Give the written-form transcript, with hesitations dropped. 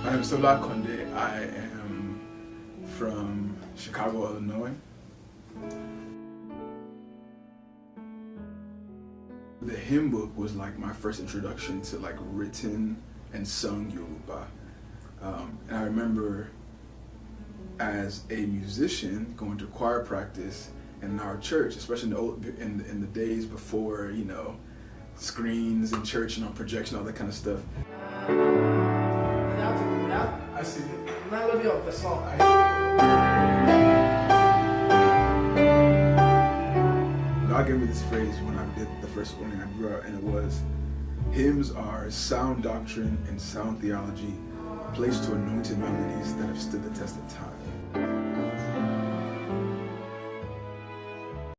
My name is Tolu Akande. I am from Chicago, Illinois. The hymn book was like my first introduction to like written and sung Yoruba. And I remember as a musician going to choir practice in our church, especially in the days before, screens in church and on projection, all that kind of stuff. I see the melody of the song. God gave me this phrase when I did the first Orin Adura, and it was, hymns are sound doctrine and sound theology placed to anointed melodies that have stood the test of time.